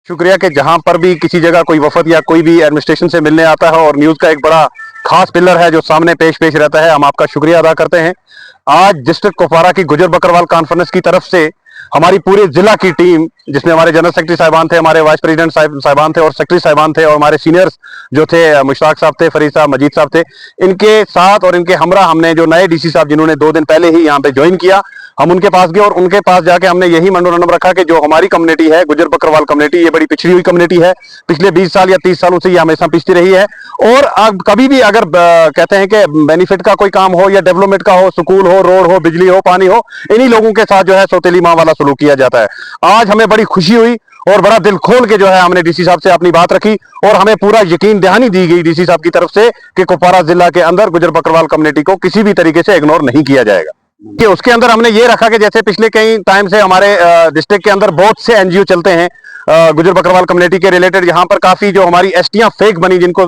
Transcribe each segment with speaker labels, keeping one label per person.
Speaker 1: शुक्रिया कि जहां पर भी किसी जगह कोई वफद या कोई भी एडमिनिस्ट्रेशन से मिलने आता है और न्यूज़ का एक बड़ा खास पिलर है जो सामने पेश रहता है, हम आपका शुक्रिया अदा करते हैं। आज डिस्ट्रिक्ट कुपवारा की गुजर बकरवाल कॉन्फ्रेंस की तरफ से हमारी पूरे जिला की टीम, जिसमें हमारे जनरल सेक्रेटरी साहिबान थे, हमारे वाइस प्रेसिडेंट साहिबान थे और सेक्रेटरी साहिबान थे और हमारे सीनियर्स जो थे मुश्ताक साहब थे, फरीद साहब, मजीद साहब थे, इनके साथ और इनके हमरा हमने जो नए डीसी साहब जिन्होंने 2 दिन पहले ही यहाँ पे ज्वाइन किया, हम उनके पास गए और उनके पास जाके हमने यही मेमोरेंडम रखा कि जो हमारी कम्युनिटी है गुजर बकरवाल कम्युनिटी, ये बड़ी पिछड़ी हुई कम्युनिटी है। पिछले 20 साल या 30 सालों से ये हमेशा पिछड़ी रही है और अब कभी भी अगर कहते हैं कि बेनिफिट का कोई काम हो या डेवलपमेंट का हो, स्कूल हो, रोड हो, बिजली हो, पानी हो, इन्हीं लोगों के साथ जो है सौतेली माँ वाला सलूक किया जाता है। आज हमें बड़ी खुशी हुई और बड़ा दिल खोल के जो है हमने डीसी साहब से अपनी बात रखी और हमें पूरा यकीन दहानी दी गई डीसी साहब की तरफ से कि कुपवारा जिला के अंदर गुजर बकरवाल कम्युनिटी को किसी भी तरीके से इग्नोर नहीं किया जाएगा। कि उसके अंदर हमने ये रखा कि जैसे पिछले कई टाइम से हमारे डिस्ट्रिक्ट के अंदर बहुत से एनजीओ चलते हैं गुजर बकरवाल कम्युनिटी के रिलेटेड, यहाँ पर काफी जो हमारी एसटियां फेक बनी, जिनको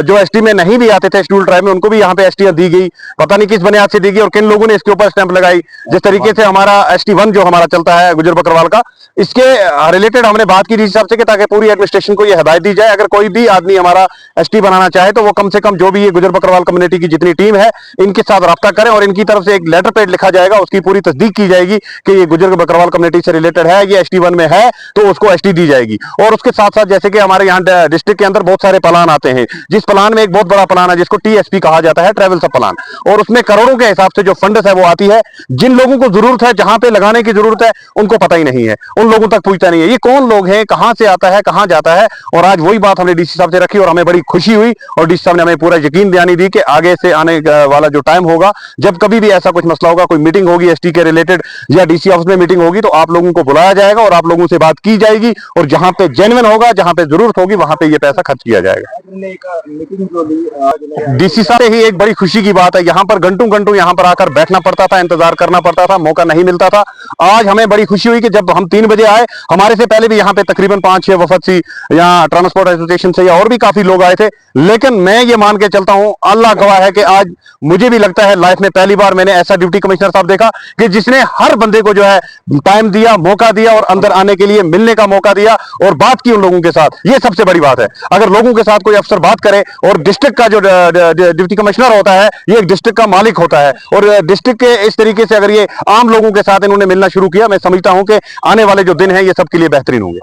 Speaker 1: जो एसटी में नहीं भी आते थे शेड्यूल ट्राइब में, उनको भी यहाँ पे एसटियां दी गई। पता नहीं किस बुनियाद से दी गई और किन लोगों ने इसके ऊपर स्टैंप लगाई। जिस तरीके से हमारा ST1 जो हमारा चलता है गुजर बकरवाल का, इसके रिलेटेड हमने बात की डीसी साहब से कि ताकि पूरी एडमिनिस्ट्रेशन को यह हिदायत दी जाए, अगर कोई भी आदमी हमारा ST बनाना चाहे तो वो कम से कम जो भी ये गुजर बकरवाल कम्युनिटी की जितनी टीम है इनके साथ रब्ता करें और इनकी तरफ से एक लेटर पैड लिखा जाएगा, उसकी पूरी तस्दीक की जाएगी कि ये गुजर बकरवाल कम्युनिटी से रिलेटेड है, ये ST1 में है तो उसको ST दी जाएगी। और उसके साथ साथ जैसे कि हमारे यहाँ डिस्ट्रिक्ट के अंदर बहुत सारे प्लान आते हैं, जिस प्लान में एक बहुत बड़ा प्लान है जिसको TSP कहा जाता है, ट्रैवल सब प्लान, और उसमें करोड़ों के हिसाब से जो फंड्स है वो आती है। जिन लोगों को जरूरत है, जहां पे लगाने की जरूरत है, उनको पता ही नहीं है, उन लोगों तक पूछता नहीं है ये कौन लोग हैं, कहां से आता है, कहां जाता है। और आज वही बात हमने डीसी साहब से रखी और हमें बड़ी खुशी हुई और डीसी साहब ने हमें पूरा यकीन दिलानी दी कि आगे से आने वाला जो टाइम होगा, जब कभी भी ऐसा कुछ मसला होगा, कोई मीटिंग होगी ST के रिलेटेड या DC ऑफिस में मीटिंग होगी, तो आप लोगों को बुलाया जाएगा और आप लोगों से बात की जाएगी और जहां पे जेन्युइन होगा, जहां पे जरूरत होगी, वहां पे ये पैसा खर्च किया जाएगा। डीसी साहब से ही एक बड़ी खुशी की बात है, यहाँ पर घंटों घंटों यहाँ पर आकर बैठना पड़ता था, इंतजार करना पड़ता था, मौका नहीं मिलता था। आज हमें बड़ी खुशी हुई कि जब हम 3 बजे आए, हमारे से पहले भी यहाँ पे तकरीबन 5-6 वफद सी यहाँ ट्रांसपोर्ट एसोसिएशन से या और भी काफी लोग आए थे, लेकिन मैं ये मान के चलता हूँ, अल्लाह गवाह है कि आज मुझे भी लगता है लाइफ में पहली बार मैंने ऐसा डिप्टी कमिश्नर साहब देखा कि जिसने हर बंदे को जो है टाइम दिया, मौका दिया और अंदर आने के लिए मिलने का मौका दिया और बात की उन लोगों के साथ। ये सबसे बड़ी बात है। अगर लोगों के साथ कोई अफसर बात करे, और डिस्ट्रिक्ट का जो डिप्टी कमिश्नर होता है ये एक डिस्ट्रिक्ट का मालिक होता है, और डिस्ट्रिक्ट के इस तरीके से अगर ये आम लोगों के साथ इन्होंने मिलना शुरू किया, मैं समझता हूं कि आने वाले जो दिन हैं ये सबके लिए बेहतरीन होंगे।